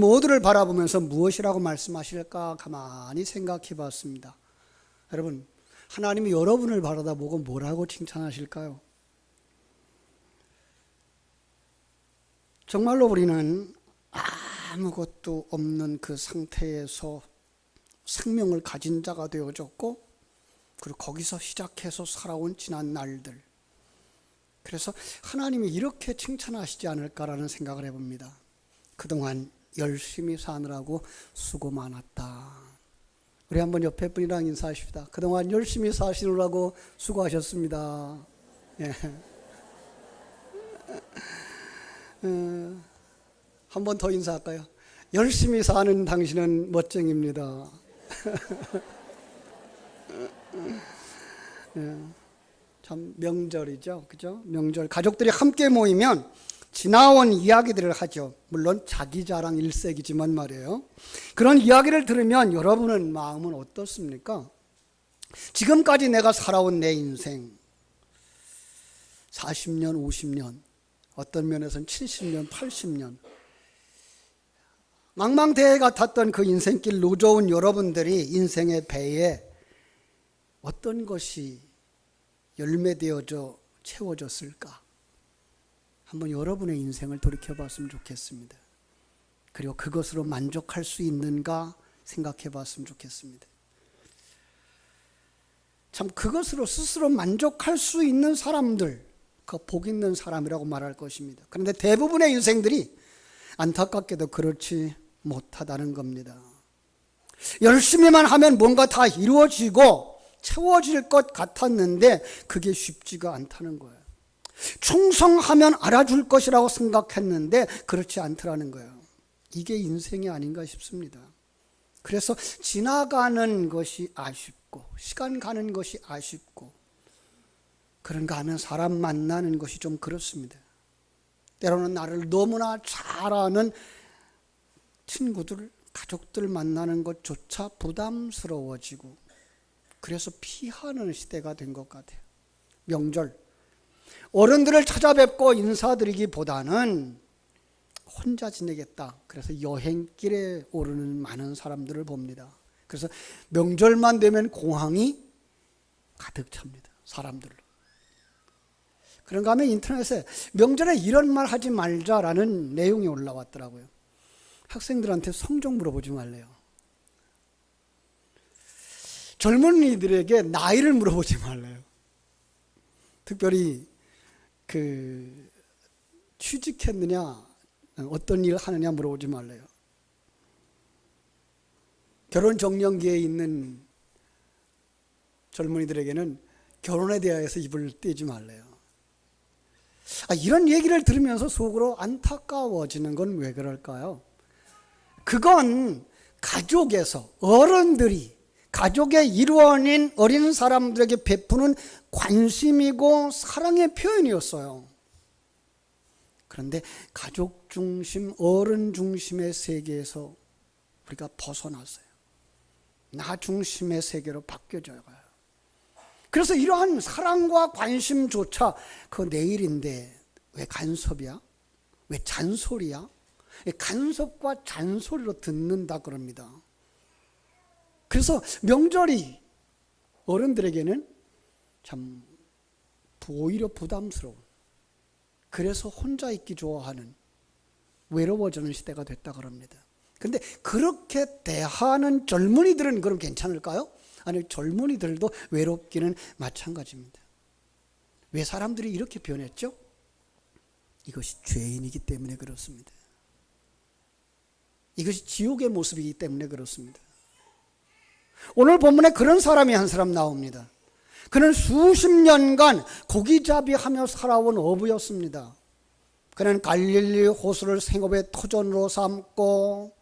모두를 바라보면서 무엇이라고 말씀하실까 가만히 생각해 봤습니다. 여러분, 하나님이 여러분을 바라다보고 뭐라고 칭찬하실까요? 정말로 우리는 아무것도 없는 그 상태에서 생명을 가진 자가 되어졌고, 그리고 거기서 시작해서 살아온 지난 날들, 그래서 하나님이 이렇게 칭찬하시지 않을까라는 생각을 해봅니다. 그동안 열심히 사느라고 수고 많았다. 우리 한번 옆에 분이랑 인사하십시다. 그동안 열심히 사시느라고 수고하셨습니다. 예. 한 번 더 인사할까요? 열심히 사는 당신은 멋쟁입니다. 참 명절이죠, 그죠? 명절 가족들이 함께 모이면 지나온 이야기들을 하죠. 물론 자기 자랑 일색이지만 말이에요. 그런 이야기를 들으면 여러분은 마음은 어떻습니까? 지금까지 내가 살아온 내 인생 40년, 50년, 어떤 면에서는 70년, 80년 망망대해 같았던 그 인생길 노져온 여러분들이 인생의 배에 어떤 것이 열매되어져 채워졌을까? 한번 여러분의 인생을 돌이켜봤으면 좋겠습니다. 그리고 그것으로 만족할 수 있는가 생각해봤으면 좋겠습니다. 참 그것으로 스스로 만족할 수 있는 사람들, 그 복 있는 사람이라고 말할 것입니다. 그런데 대부분의 인생들이 안타깝게도 그렇지 못하다는 겁니다. 열심히만 하면 뭔가 다 이루어지고 채워질 것 같았는데 그게 쉽지가 않다는 거예요. 충성하면 알아줄 것이라고 생각했는데 그렇지 않더라는 거예요. 이게 인생이 아닌가 싶습니다. 그래서 지나가는 것이 아쉽고 시간 가는 것이 아쉽고 그런가 하면 사람 만나는 것이 좀 그렇습니다. 때로는 나를 너무나 잘 아는 친구들, 가족들 만나는 것조차 부담스러워지고 그래서 피하는 시대가 된 것 같아요. 명절, 어른들을 찾아뵙고 인사드리기보다는 혼자 지내겠다. 그래서 여행길에 오르는 많은 사람들을 봅니다. 그래서 명절만 되면 공항이 가득 찹니다. 사람들로. 그런가 하면 인터넷에 명절에 이런 말 하지 말자라는 내용이 올라왔더라고요. 학생들한테 성적 물어보지 말래요. 젊은이들에게 나이를 물어보지 말래요. 특별히 취직했느냐, 어떤 일을 하느냐 물어보지 말래요. 결혼 정년기에 있는 젊은이들에게는 결혼에 대해서 입을 떼지 말래요. 이런 얘기를 들으면서 속으로 안타까워지는 건 왜 그럴까요? 그건 가족에서 어른들이 가족의 일원인 어린 사람들에게 베푸는 관심이고 사랑의 표현이었어요. 그런데 가족 중심, 어른 중심의 세계에서 우리가 벗어났어요. 나 중심의 세계로 바뀌어져요. 그래서 이러한 사랑과 관심조차 그 내일인데 왜 간섭이야? 왜 잔소리야? 간섭과 잔소리로 듣는다 그럽니다. 그래서 명절이 어른들에게는 참 오히려 부담스러운, 그래서 혼자 있기 좋아하는, 외로워지는 시대가 됐다 그럽니다. 그런데 그렇게 대하는 젊은이들은 그럼 괜찮을까요? 아니, 젊은이들도 외롭기는 마찬가지입니다. 왜 사람들이 이렇게 변했죠? 이것이 죄인이기 때문에 그렇습니다. 이것이 지옥의 모습이기 때문에 그렇습니다. 오늘 본문에 그런 사람이 한 사람 나옵니다. 그는 수십 년간 고기잡이하며 살아온 어부였습니다. 그는 갈릴리 호수를 생업의 터전으로 삼고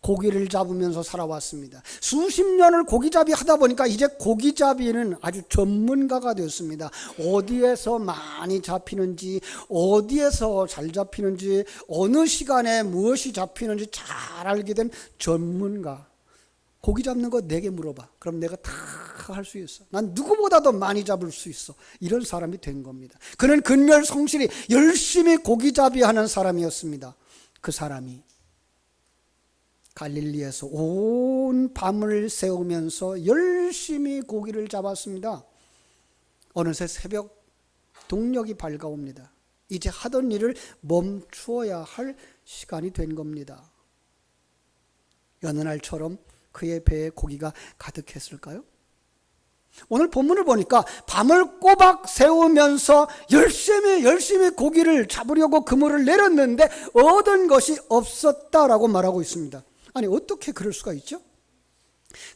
고기를 잡으면서 살아왔습니다. 수십 년을 고기잡이 하다 보니까 이제 고기잡이는 아주 전문가가 되었습니다. 어디에서 많이 잡히는지, 어디에서 잘 잡히는지, 어느 시간에 무엇이 잡히는지 잘 알게 된 전문가. 고기 잡는 거 내게 물어봐. 그럼 내가 다 할 수 있어. 난 누구보다도 많이 잡을 수 있어. 이런 사람이 된 겁니다. 그는 근멸성실히 열심히 고기잡이하는 사람이었습니다. 그 사람이 갈릴리에서 온 밤을 새우면서 열심히 고기를 잡았습니다. 어느새 새벽 동력이 밝아옵니다. 이제 하던 일을 멈추어야 할 시간이 된 겁니다. 여느 날처럼 그의 배에 고기가 가득했을까요? 오늘 본문을 보니까 밤을 꼬박 새우면서 열심히 고기를 잡으려고 그물을 내렸는데 얻은 것이 없었다라고 말하고 있습니다. 아니, 어떻게 그럴 수가 있죠?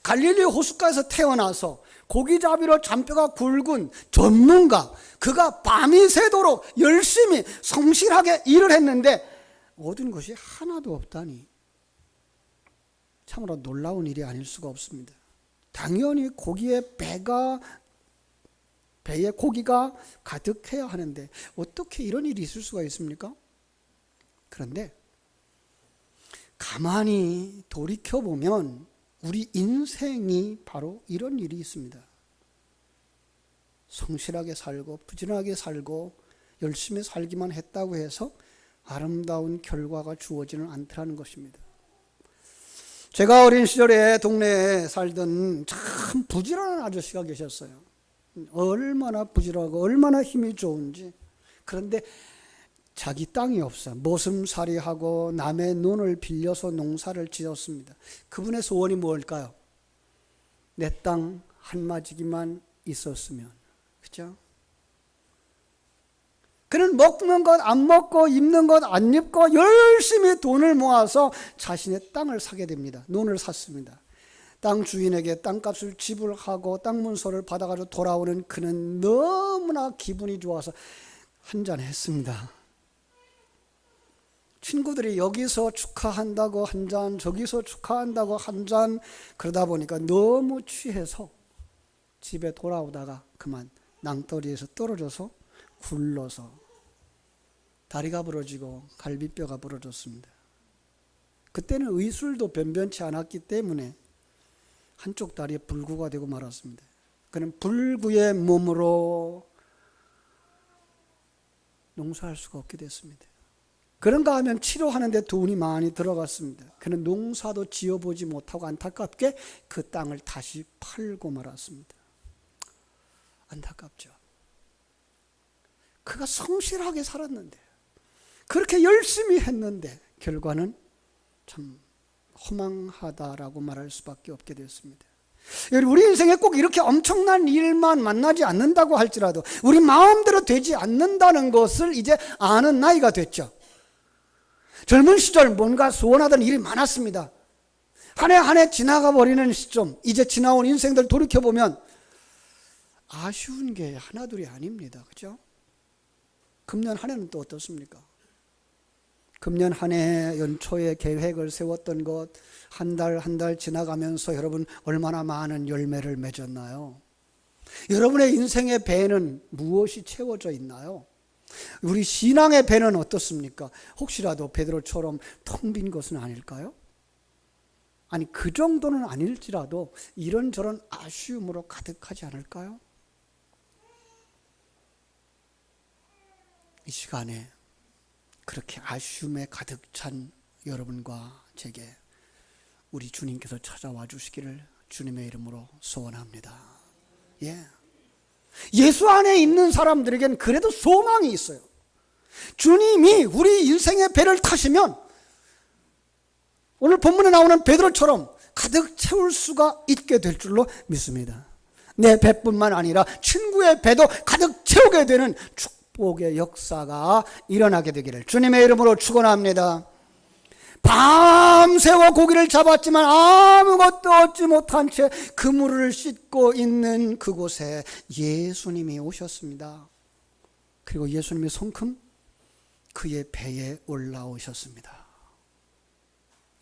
갈릴리 호숫가에서 태어나서 고기잡이로 잔뼈가 굵은 전문가, 그가 밤이 새도록 열심히 성실하게 일을 했는데 얻은 것이 하나도 없다니 참으로 놀라운 일이 아닐 수가 없습니다. 당연히 배에 고기가 가득해야 하는데 어떻게 이런 일이 있을 수가 있습니까? 그런데 가만히 돌이켜보면 우리 인생이 바로 이런 일이 있습니다. 성실하게 살고 부지런하게 살고 열심히 살기만 했다고 해서 아름다운 결과가 주어지는 않더라는 것입니다. 제가 어린 시절에 동네에 살던 참 부지런한 아저씨가 계셨어요. 얼마나 부지런하고 얼마나 힘이 좋은지. 그런데 자기 땅이 없어 머슴살이하고 남의 논을 빌려서 농사를 지었습니다. 그분의 소원이 뭘까요? 내 땅 한마디기만 있었으면. 그죠? 그는 먹는 것 안 먹고 입는 것 안 입고 열심히 돈을 모아서 자신의 땅을 사게 됩니다. 논을 샀습니다. 땅 주인에게 땅값을 지불하고 땅 문서를 받아가지고 돌아오는 그는 너무나 기분이 좋아서 한잔 했습니다. 친구들이 여기서 축하한다고 한 잔, 저기서 축하한다고 한 잔, 그러다 보니까 너무 취해서 집에 돌아오다가 그만 낭떠리에서 떨어져서 굴러서 다리가 부러지고 갈비뼈가 부러졌습니다. 그때는 의술도 변변치 않았기 때문에 한쪽 다리에 불구가 되고 말았습니다. 그는 불구의 몸으로 농사할 수가 없게 됐습니다. 그런가 하면 치료하는데 돈이 많이 들어갔습니다. 그는 농사도 지어보지 못하고 안타깝게 그 땅을 다시 팔고 말았습니다. 안타깝죠. 그가 성실하게 살았는데, 그렇게 열심히 했는데 결과는 참 허망하다라고 말할 수밖에 없게 됐습니다. 우리 인생에 꼭 이렇게 엄청난 일만 만나지 않는다고 할지라도 우리 마음대로 되지 않는다는 것을 이제 아는 나이가 됐죠. 젊은 시절 뭔가 소원하던 일이 많았습니다. 한 해 한 해 지나가 버리는 시점, 이제 지나온 인생들 돌이켜보면 아쉬운 게 하나둘이 아닙니다. 그죠? 금년 한 해는 또 어떻습니까? 금년 한 해 연초에 계획을 세웠던 것 한 달 한 달 지나가면서 여러분 얼마나 많은 열매를 맺었나요? 여러분의 인생의 배는 무엇이 채워져 있나요? 우리 신앙의 배는 어떻습니까? 혹시라도 베드로처럼 텅 빈 것은 아닐까요? 아니, 그 정도는 아닐지라도 이런저런 아쉬움으로 가득하지 않을까요? 이 시간에 그렇게 아쉬움에 가득 찬 여러분과 제게 우리 주님께서 찾아와 주시기를 주님의 이름으로 소원합니다. 예수 안에 있는 사람들에게는 그래도 소망이 있어요. 주님이 우리 인생의 배를 타시면 오늘 본문에 나오는 베드로처럼 가득 채울 수가 있게 될 줄로 믿습니다. 내 배뿐만 아니라 친구의 배도 가득 채우게 되는 축복의 역사가 일어나게 되기를 주님의 이름으로 축원합니다. 밤새워 고기를 잡았지만 아무것도 얻지 못한 채 그물을 씻고 있는 그곳에 예수님이 오셨습니다. 그리고 예수님이 성큼 그의 배에 올라오셨습니다.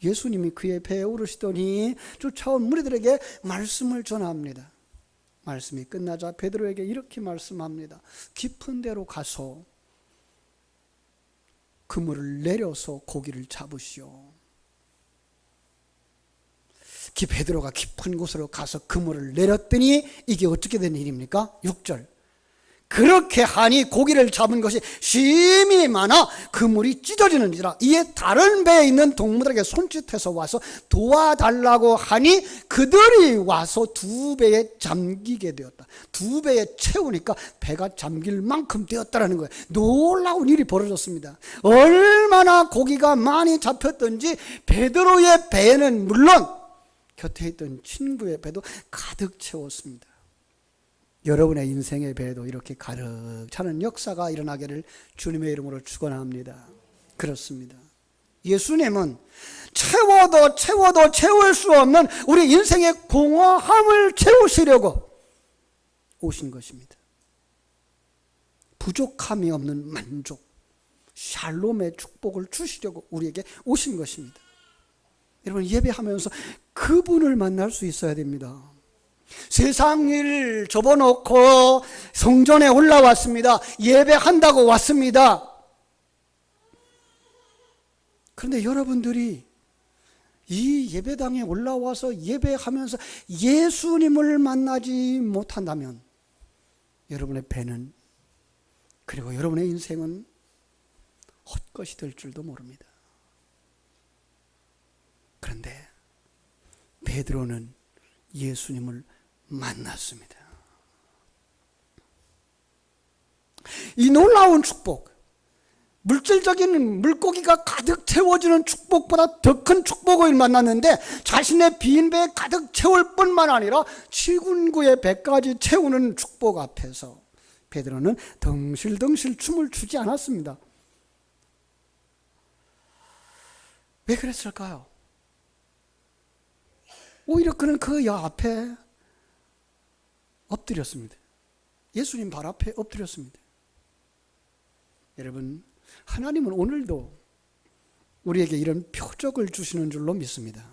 예수님이 그의 배에 오르시더니 쫓아온 무리들에게 말씀을 전합니다. 말씀이 끝나자 베드로에게 이렇게 말씀합니다. 깊은 데로 가서 그물을 내려서 고기를 잡으시오. 베드로가 깊은 곳으로 가서 그물을 내렸더니 이게 어떻게 된 일입니까? 6절. 그렇게 하니 고기를 잡은 것이 심히 많아 그물이 찢어지는지라. 이에 다른 배에 있는 동무들에게 손짓해서 와서 도와달라고 하니 그들이 와서 두 배에 잠기게 되었다. 두 배에 채우니까 배가 잠길 만큼 되었다라는 거예요. 놀라운 일이 벌어졌습니다. 얼마나 고기가 많이 잡혔던지 베드로의 배는 물론 곁에 있던 친구의 배도 가득 채웠습니다. 여러분의 인생의 배도 이렇게 가득 차는 역사가 일어나기를 주님의 이름으로 축원합니다. 그렇습니다. 예수님은 채워도 채울 수 없는 우리 인생의 공허함을 채우시려고 오신 것입니다. 부족함이 없는 만족, 샬롬의 축복을 주시려고 우리에게 오신 것입니다. 여러분, 예배하면서 그분을 만날 수 있어야 됩니다. 세상 일 접어놓고 성전에 올라왔습니다. 예배한다고 왔습니다. 그런데 여러분들이 이 예배당에 올라와서 예배하면서 예수님을 만나지 못한다면 여러분의 배는, 그리고 여러분의 인생은 헛것이 될 줄도 모릅니다. 그런데 베드로는 예수님을 만났습니다. 이 놀라운 축복, 물질적인 물고기가 가득 채워지는 축복보다 더 큰 축복을 만났는데 자신의 빈 배에 가득 채울 뿐만 아니라 7군구의 배까지 채우는 축복 앞에서 베드로는 덩실덩실 춤을 추지 않았습니다. 왜 그랬을까요? 오히려 그는 그 앞에 엎드렸습니다. 예수님 발 앞에 엎드렸습니다. 여러분, 하나님은 오늘도 우리에게 이런 표적을 주시는 줄로 믿습니다.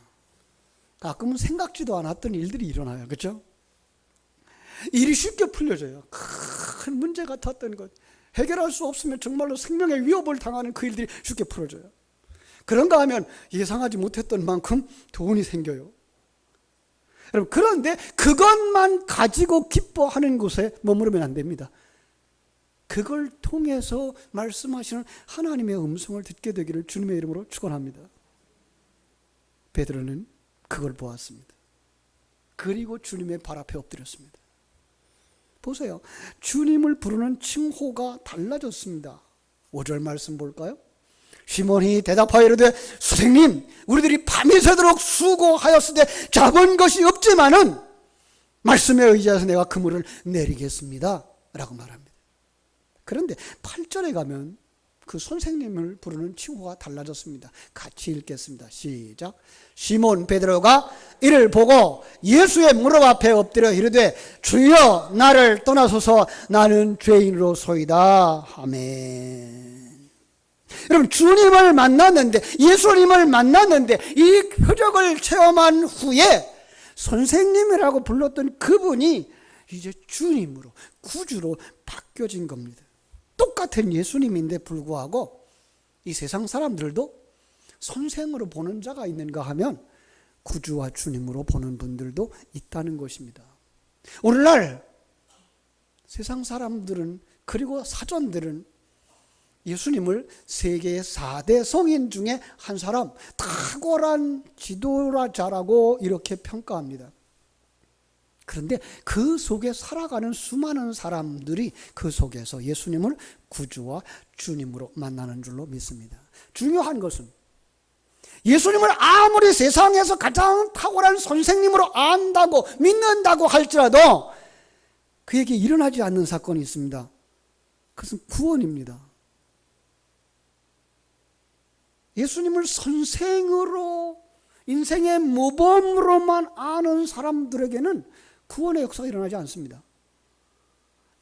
가끔은 생각지도 않았던 일들이 일어나요. 그렇죠? 일이 쉽게 풀려져요. 큰 문제 같았던 것, 해결할 수 없으면 정말로 생명의 위협을 당하는 그 일들이 쉽게 풀어져요. 그런가 하면 예상하지 못했던 만큼 돈이 생겨요. 여러분, 그런데 그것만 가지고 기뻐하는 곳에 머무르면 안 됩니다. 그걸 통해서 말씀하시는 하나님의 음성을 듣게 되기를 주님의 이름으로 축원합니다. 베드로는 그걸 보았습니다. 그리고 주님의 발 앞에 엎드렸습니다. 보세요. 주님을 부르는 칭호가 달라졌습니다. 5절 말씀 볼까요? 시몬이 대답하여 이르되 선생님, 우리들이 밤이 새도록 수고하였으되 잡은 것이 없지만은 말씀에 의지해서 내가 그물을 내리겠습니다 라고 말합니다. 그런데 8절에 가면 그 선생님을 부르는 칭호가 달라졌습니다. 같이 읽겠습니다. 시작. 시몬 베드로가 이를 보고 예수의 무릎 앞에 엎드려 이르되 주여 나를 떠나소서 나는 죄인으로소이다. 아멘. 여러분, 주님을 만났는데, 예수님을 만났는데 이 표적을 체험한 후에 선생님이라고 불렀던 그분이 이제 주님으로, 구주로 바뀌어진 겁니다. 똑같은 예수님인데 불구하고 이 세상 사람들도 선생으로 보는 자가 있는가 하면 구주와 주님으로 보는 분들도 있다는 것입니다. 오늘날 세상 사람들은, 그리고 사전들은 예수님을 세계의 4대 성인 중에 한 사람, 탁월한 지도자라고 이렇게 평가합니다. 그런데 그 속에 살아가는 수많은 사람들이 그 속에서 예수님을 구주와 주님으로 만나는 줄로 믿습니다. 중요한 것은 예수님을 아무리 세상에서 가장 탁월한 선생님으로 안다고 믿는다고 할지라도 그에게 일어나지 않는 사건이 있습니다. 그것은 구원입니다. 예수님을 선생으로, 인생의 모범으로만 아는 사람들에게는 구원의 역사가 일어나지 않습니다.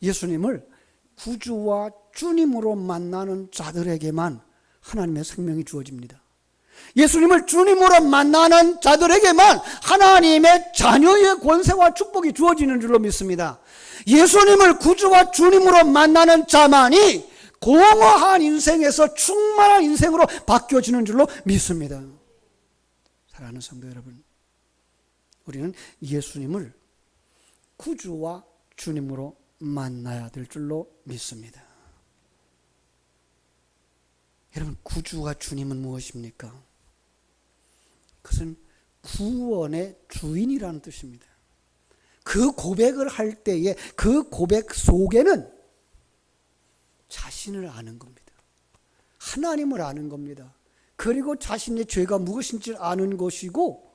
예수님을 구주와 주님으로 만나는 자들에게만 하나님의 생명이 주어집니다. 예수님을 주님으로 만나는 자들에게만 하나님의 자녀의 권세와 축복이 주어지는 줄로 믿습니다. 예수님을 구주와 주님으로 만나는 자만이 공허한 인생에서 충만한 인생으로 바뀌어지는 줄로 믿습니다. 사랑하는 성도 여러분, 우리는 예수님을 구주와 주님으로 만나야 될 줄로 믿습니다. 여러분, 구주가 주님은 무엇입니까? 그것은 구원의 주인이라는 뜻입니다. 그 고백을 할 때에 그 고백 속에는 자신을 아는 겁니다. 하나님을 아는 겁니다. 그리고 자신의 죄가 무엇인지 아는 것이고,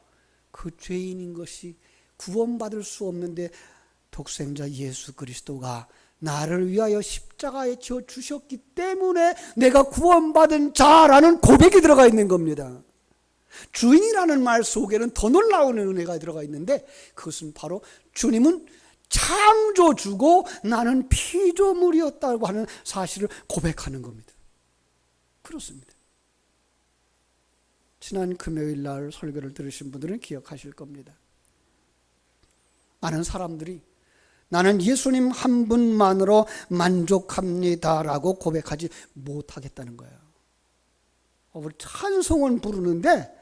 그 죄인인 것이 구원받을 수 없는데 독생자 예수 그리스도가 나를 위하여 십자가에 지어 주셨기 때문에 내가 구원받은 자라는 고백이 들어가 있는 겁니다. 주인이라는 말 속에는 더 놀라운 은혜가 들어가 있는데, 그것은 바로 주님은 창조주고 나는 피조물이었다고 하는 사실을 고백하는 겁니다. 그렇습니다. 지난 금요일 날 설교를 들으신 분들은 기억하실 겁니다. 많은 사람들이 나는 예수님 한 분만으로 만족합니다라고 고백하지 못하겠다는 거예요. 우리 찬송은 부르는데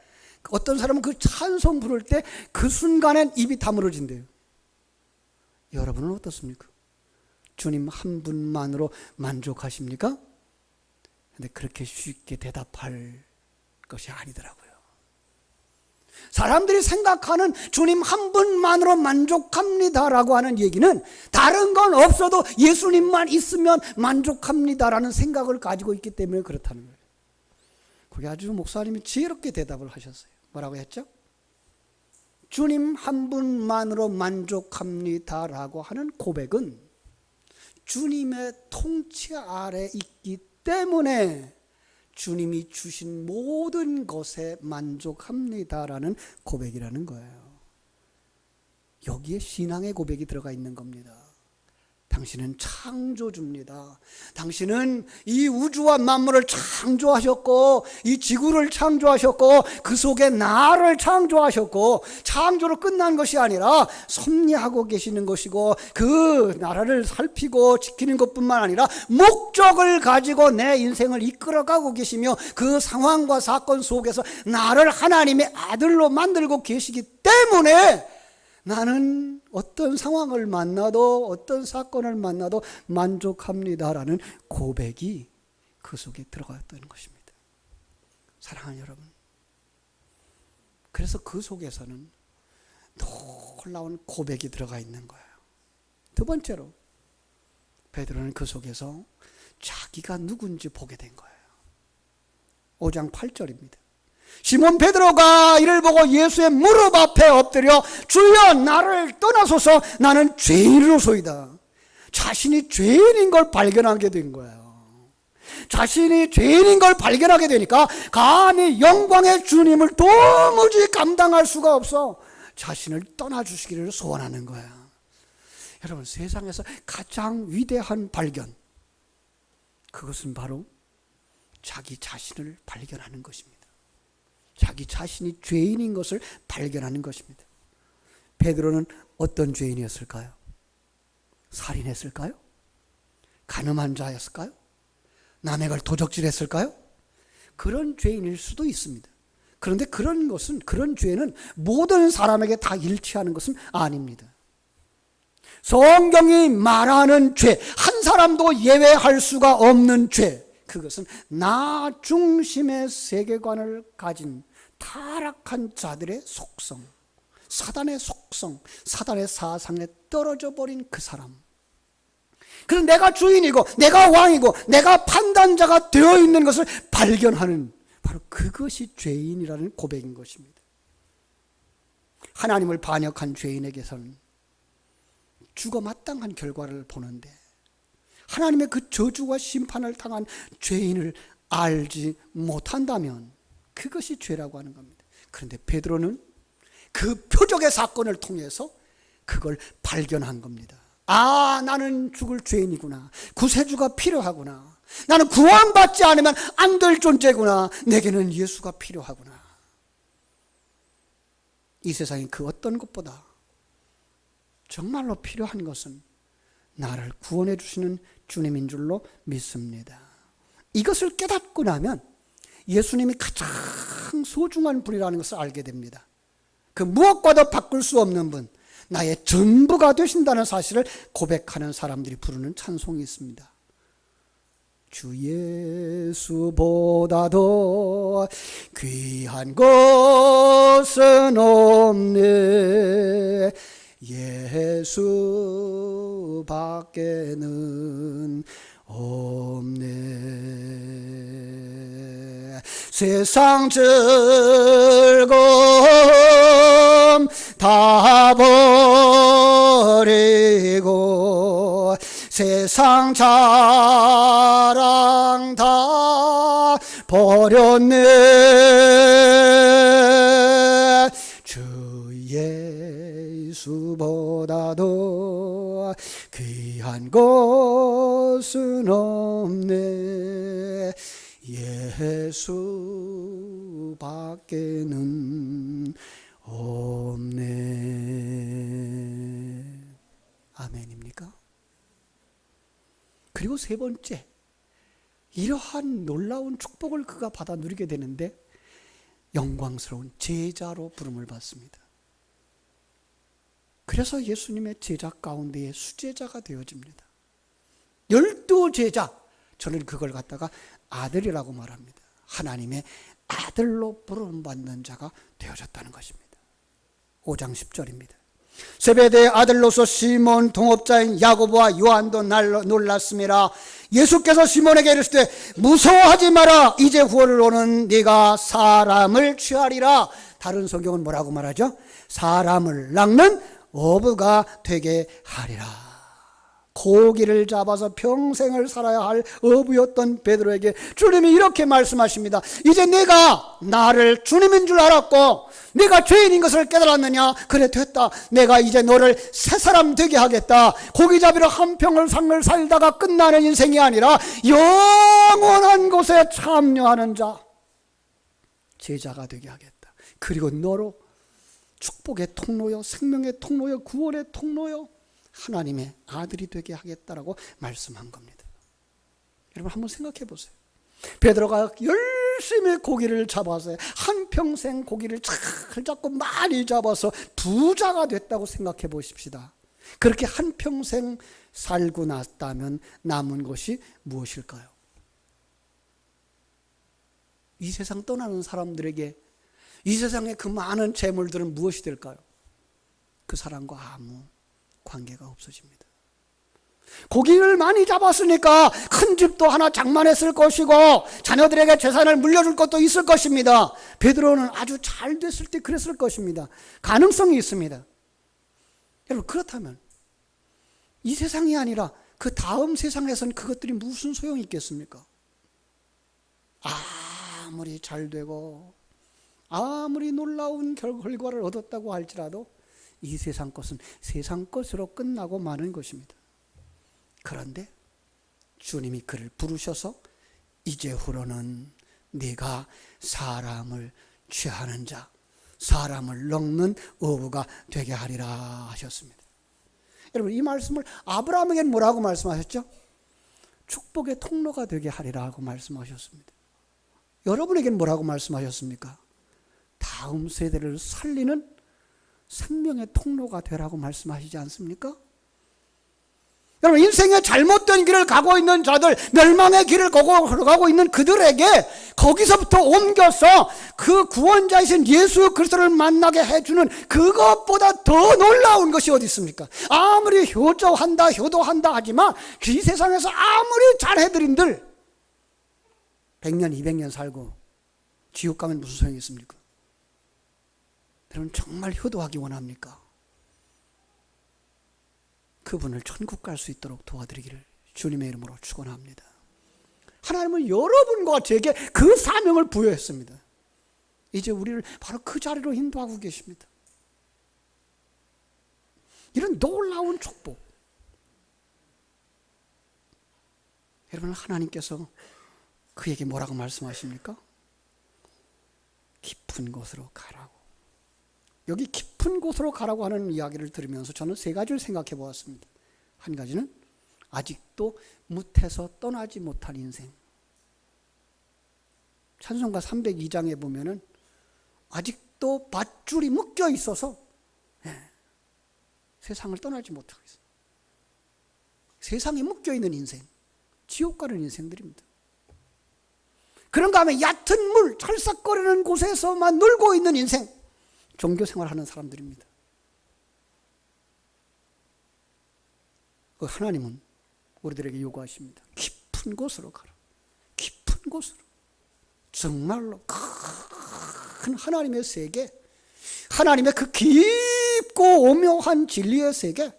어떤 사람은 그 찬송 부를 때 그 순간엔 입이 다물어진대요. 여러분은 어떻습니까? 주님 한 분만으로 만족하십니까? 근데 그렇게 쉽게 대답할 것이 아니더라고요. 사람들이 생각하는 주님 한 분만으로 만족합니다라고 하는 얘기는 다른 건 없어도 예수님만 있으면 만족합니다라는 생각을 가지고 있기 때문에 그렇다는 거예요. 그게 아주 목사님이 지혜롭게 대답을 하셨어요. 뭐라고 했죠? 주님 한 분만으로 만족합니다라고 하는 고백은 주님의 통치 아래 있기 때문에 주님이 주신 모든 것에 만족합니다라는 고백이라는 거예요. 여기에 신앙의 고백이 들어가 있는 겁니다. 당신은 창조주입니다. 당신은 이 우주와 만물을 창조하셨고 이 지구를 창조하셨고 그 속에 나를 창조하셨고, 창조로 끝난 것이 아니라 섭리하고 계시는 것이고 그 나라를 살피고 지키는 것뿐만 아니라 목적을 가지고 내 인생을 이끌어가고 계시며 그 상황과 사건 속에서 나를 하나님의 아들로 만들고 계시기 때문에 나는 어떤 상황을 만나도 어떤 사건을 만나도 만족합니다라는 고백이 그 속에 들어갔던 것입니다. 사랑하는 여러분, 그래서 그 속에서는 놀라운 고백이 들어가 있는 거예요. 두 번째로 베드로는 그 속에서 자기가 누군지 보게 된 거예요. 5장 8절입니다. 시몬 베드로가 이를 보고 예수의 무릎 앞에 엎드려 주여 나를 떠나소서 나는 죄인으로소이다. 자신이 죄인인 걸 발견하게 된 거예요. 자신이 죄인인 걸 발견하게 되니까 감히 영광의 주님을 도무지 감당할 수가 없어 자신을 떠나주시기를 소원하는 거야. 여러분, 세상에서 가장 위대한 발견, 그것은 바로 자기 자신을 발견하는 것입니다. 자기 자신이 죄인인 것을 발견하는 것입니다. 베드로는 어떤 죄인이었을까요? 살인했을까요? 간음한 자였을까요? 남의 걸 도적질했을까요? 그런 죄인일 수도 있습니다. 그런데 그런 죄는 모든 사람에게 다 일치하는 것은 아닙니다. 성경이 말하는 죄, 한 사람도 예외할 수가 없는 죄, 그것은 나 중심의 세계관을 가진 타락한 자들의 속성, 사단의 속성, 사단의 사상에 떨어져 버린 그 사람. 그래서 내가 주인이고 내가 왕이고 내가 판단자가 되어 있는 것을 발견하는, 바로 그것이 죄인이라는 고백인 것입니다. 하나님을 반역한 죄인에게서는 죽어 마땅한 결과를 보는데, 하나님의 그 저주와 심판을 당한 죄인을 알지 못한다면 그것이 죄라고 하는 겁니다. 그런데 베드로는 그 표적의 사건을 통해서 그걸 발견한 겁니다. 아, 나는 죽을 죄인이구나. 구세주가 필요하구나. 나는 구원받지 않으면 안 될 존재구나. 내게는 예수가 필요하구나. 이 세상에 그 어떤 것보다 정말로 필요한 것은 나를 구원해 주시는 주님인 줄로 믿습니다. 이것을 깨닫고 나면 예수님이 가장 소중한 분이라는 것을 알게 됩니다. 그 무엇과도 바꿀 수 없는 분, 나의 전부가 되신다는 사실을 고백하는 사람들이 부르는 찬송이 있습니다. 주 예수보다도 귀한 것은 없네. 예수밖에는 없네. 세상 즐거움 다 버리고 세상 자랑 다 버렸네. 주 예수보다도 귀한 것은 없네. 예수밖에는 없네. 아멘입니까? 그리고 세 번째, 이러한 놀라운 축복을 그가 받아 누리게 되는데 영광스러운 제자로 부름을 받습니다. 그래서 예수님의 제자 가운데의 수제자가 되어집니다. 12제자, 저는 그걸 갖다가 아들이라고 말합니다. 하나님의 아들로 부름받는 자가 되어졌다는 것입니다. 5장 10절입니다. 세베대의 아들로서 시몬 동업자인 야고보와 요한도 놀랐습니다. 예수께서 시몬에게 이르시되 무서워하지 마라. 이제 후를 오는 네가 사람을 취하리라. 다른 성경은 뭐라고 말하죠? 사람을 낚는 어부가 되게 하리라. 고기를 잡아서 평생을 살아야 할 어부였던 베드로에게 주님이 이렇게 말씀하십니다. 이제 내가 나를 주님인 줄 알았고 네가 죄인인 것을 깨달았느냐? 그래 됐다. 내가 이제 너를 새 사람 되게 하겠다. 고기잡이로 한평을 상을 살다가 끝나는 인생이 아니라 영원한 곳에 참여하는 자, 제자가 되게 하겠다. 그리고 너로 축복의 통로요, 생명의 통로요, 구원의 통로요, 하나님의 아들이 되게 하겠다라고 말씀한 겁니다. 여러분 한번 생각해 보세요. 베드로가 열심히 고기를 잡아서 한평생 고기를 잘 잡고 많이 잡아서 부자가 됐다고 생각해 보십시다. 그렇게 한평생 살고 났다면 남은 것이 무엇일까요? 이 세상 떠나는 사람들에게 이 세상의 그 많은 재물들은 무엇이 될까요? 그 사람과 아무 관계가 없어집니다. 고기를 많이 잡았으니까 큰 집도 하나 장만했을 것이고 자녀들에게 재산을 물려줄 것도 있을 것입니다. 베드로는 아주 잘 됐을 때 그랬을 것입니다. 가능성이 있습니다. 여러분 그렇다면 이 세상이 아니라 그 다음 세상에서는 그것들이 무슨 소용이 있겠습니까? 아무리 잘 되고 아무리 놀라운 결과를 얻었다고 할지라도 이 세상 것은 세상 것으로 끝나고 마는 것입니다. 그런데 주님이 그를 부르셔서 이제후로는 네가 사람을 취하는 자, 사람을 넉는 어부가 되게 하리라 하셨습니다. 여러분 이 말씀을 아브라함에게는 뭐라고 말씀하셨죠? 축복의 통로가 되게 하리라 하고 말씀하셨습니다. 여러분에게는 뭐라고 말씀하셨습니까? 다음 세대를 살리는 생명의 통로가 되라고 말씀하시지 않습니까? 여러분 인생의 잘못된 길을 가고 있는 자들, 멸망의 길을 걸어가고 있는 그들에게 거기서부터 옮겨서 그 구원자이신 예수 그리스도를 만나게 해주는 그것보다 더 놀라운 것이 어디 있습니까? 아무리 효도한다 하지만 이 세상에서 아무리 잘해드린들 100년 200년 살고 지옥 가면 무슨 소용이 있습니까? 여러분 정말 효도하기 원합니까? 그분을 천국 갈 수 있도록 도와드리기를 주님의 이름으로 축원합니다. 하나님은 여러분과 제게 그 사명을 부여했습니다. 이제 우리를 바로 그 자리로 인도하고 계십니다. 이런 놀라운 축복. 여러분 하나님께서 그에게 뭐라고 말씀하십니까? 깊은 곳으로 가라고. 여기 깊은 곳으로 가라고 하는 이야기를 들으면서 저는 세 가지를 생각해 보았습니다. 한 가지는 아직도 뭇에서 떠나지 못한 인생. 찬송가 302장에 보면은 아직도 밧줄이 묶여 있어서 세상을 떠나지 못하고 있어요. 세상에 묶여있는 인생, 지옥 가는 인생들입니다. 그런가 하면 얕은 물, 철삭거리는 곳에서만 놀고 있는 인생, 종교생활하는 사람들입니다. 하나님은 우리들에게 요구하십니다. 깊은 곳으로 가라. 깊은 곳으로. 정말로 큰 하나님의 세계, 하나님의 그 깊고 오묘한 진리의 세계,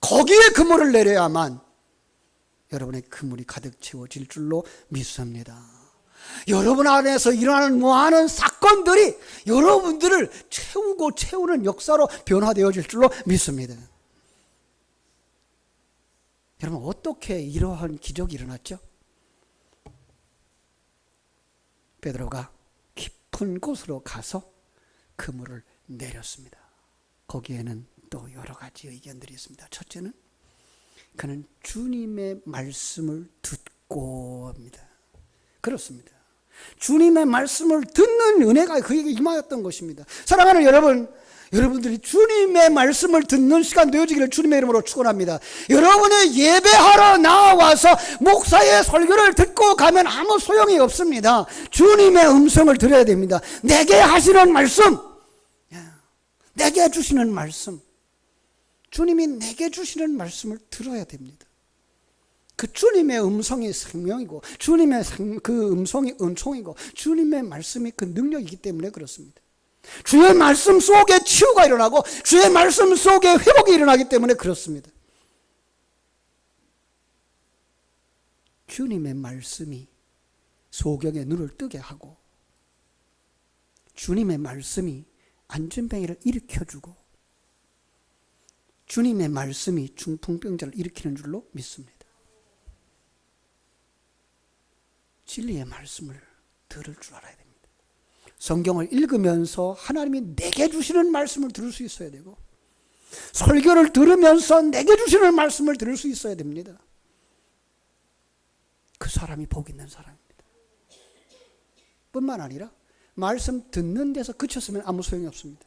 거기에 그물을 내려야만 여러분의 그물이 가득 채워질 줄로 믿습니다. 여러분 안에서 일어나는 많은 사건들이 여러분들을 채우고 채우는 역사로 변화되어질 줄로 믿습니다. 여러분, 어떻게 이러한 기적이 일어났죠? 베드로가 깊은 곳으로 가서 그물을 내렸습니다. 거기에는 또 여러 가지 의견들이 있습니다. 첫째는 그는 주님의 말씀을 듣고 합니다. 그렇습니다. 주님의 말씀을 듣는 은혜가 그에게 임하였던 것입니다. 사랑하는 여러분, 여러분들이 주님의 말씀을 듣는 시간 되어지기를 주님의 이름으로 축원합니다. 여러분의 예배하러 나와서 목사의 설교를 듣고 가면 아무 소용이 없습니다. 주님의 음성을 들어야 됩니다. 내게 하시는 말씀, 내게 주시는 말씀, 주님이 내게 주시는 말씀을 들어야 됩니다. 그 주님의 음성이 생명이고, 주님의 그 음성이 은총이고, 주님의 말씀이 그 능력이기 때문에 그렇습니다. 주의 말씀 속에 치유가 일어나고 주의 말씀 속에 회복이 일어나기 때문에 그렇습니다. 주님의 말씀이 소경의 눈을 뜨게 하고, 주님의 말씀이 안전뱅이를 일으켜주고, 주님의 말씀이 중풍병자를 일으키는 줄로 믿습니다. 진리의 말씀을 들을 줄 알아야 됩니다. 성경을 읽으면서 하나님이 내게 주시는 말씀을 들을 수 있어야 되고, 설교를 들으면서 내게 주시는 말씀을 들을 수 있어야 됩니다. 그 사람이 복 있는 사람입니다. 뿐만 아니라 말씀 듣는 데서 그쳤으면 아무 소용이 없습니다.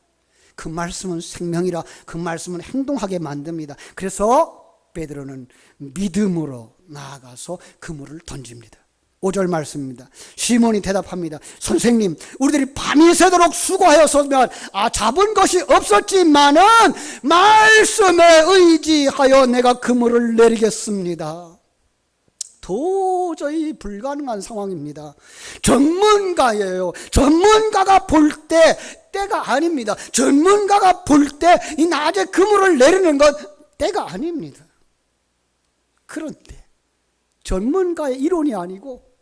그 말씀은 생명이라, 그 말씀은 행동하게 만듭니다. 그래서 베드로는 믿음으로 나아가서 그물을 던집니다. 5절 말씀입니다. 시몬이 대답합니다. 선생님, 우리들이 밤이 새도록 수고하였으면 잡은 것이 없었지만은 말씀에 의지하여 내가 그물을 내리겠습니다. 도저히 불가능한 상황입니다. 전문가예요. 전문가가 볼 때가 아닙니다. 전문가가 볼 때 이 낮에 그물을 내리는 건 때가 아닙니다. 그런데 전문가의 이론이 아니고,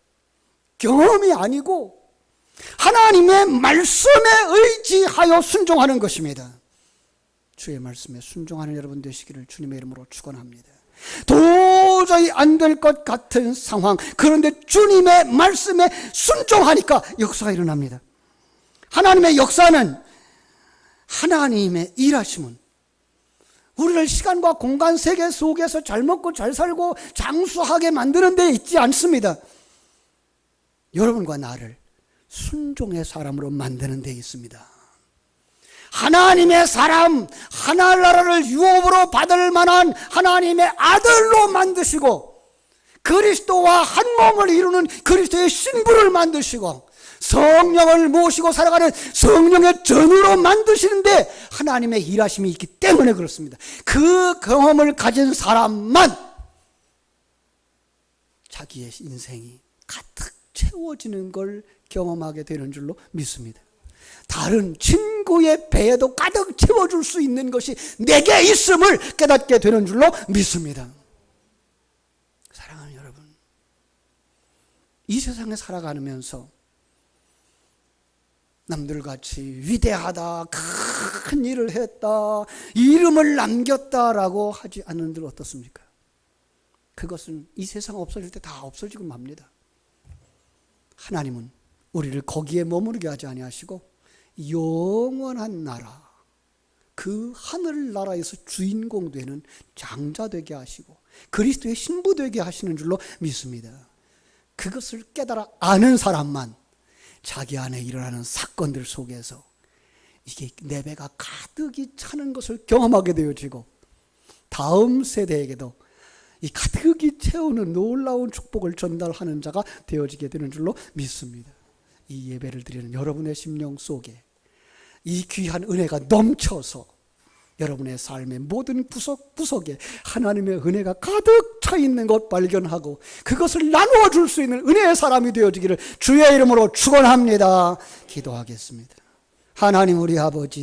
경험이 아니고, 하나님의 말씀에 의지하여 순종하는 것입니다. 주의 말씀에 순종하는 여러분 되시기를 주님의 이름으로 축원합니다. 도저히 안 될 것 같은 상황, 그런데 주님의 말씀에 순종하니까 역사가 일어납니다. 하나님의 역사는, 하나님의 일하심은 우리를 시간과 공간 세계 속에서 잘 먹고 잘 살고 장수하게 만드는 데 있지 않습니다. 여러분과 나를 순종의 사람으로 만드는 데 있습니다. 하나님의 사람, 하늘나라를 유업으로 받을 만한 하나님의 아들로 만드시고, 그리스도와 한 몸을 이루는 그리스도의 신부를 만드시고, 성령을 모시고 살아가는 성령의 전으로 만드시는데 하나님의 일하심이 있기 때문에 그렇습니다. 그 경험을 가진 사람만 자기의 인생이 가득 채워지는 걸 경험하게 되는 줄로 믿습니다. 다른 친구의 배에도 가득 채워줄 수 있는 것이 내게 있음을 깨닫게 되는 줄로 믿습니다. 사랑하는 여러분, 이 세상에 살아가면서 남들같이 위대하다, 큰 일을 했다, 이름을 남겼다라고 하지 않는 분들 어떻습니까? 그것은 이 세상 없어질 때 다 없어지고 맙니다. 하나님은 우리를 거기에 머무르게 하지 아니하시고 영원한 나라, 그 하늘나라에서 주인공 되는 장자 되게 하시고 그리스도의 신부 되게 하시는 줄로 믿습니다. 그것을 깨달아 아는 사람만 자기 안에 일어나는 사건들 속에서 이게 내 배가 가득히 차는 것을 경험하게 되어지고 다음 세대에게도 이 가득히 채우는 놀라운 축복을 전달하는 자가 되어지게 되는 줄로 믿습니다. 이 예배를 드리는 여러분의 심령 속에 이 귀한 은혜가 넘쳐서 여러분의 삶의 모든 구석구석에 하나님의 은혜가 가득 차 있는 것 발견하고 그것을 나누어 줄 수 있는 은혜의 사람이 되어지기를 주의 이름으로 축원합니다. 기도하겠습니다. 하나님 우리 아버지,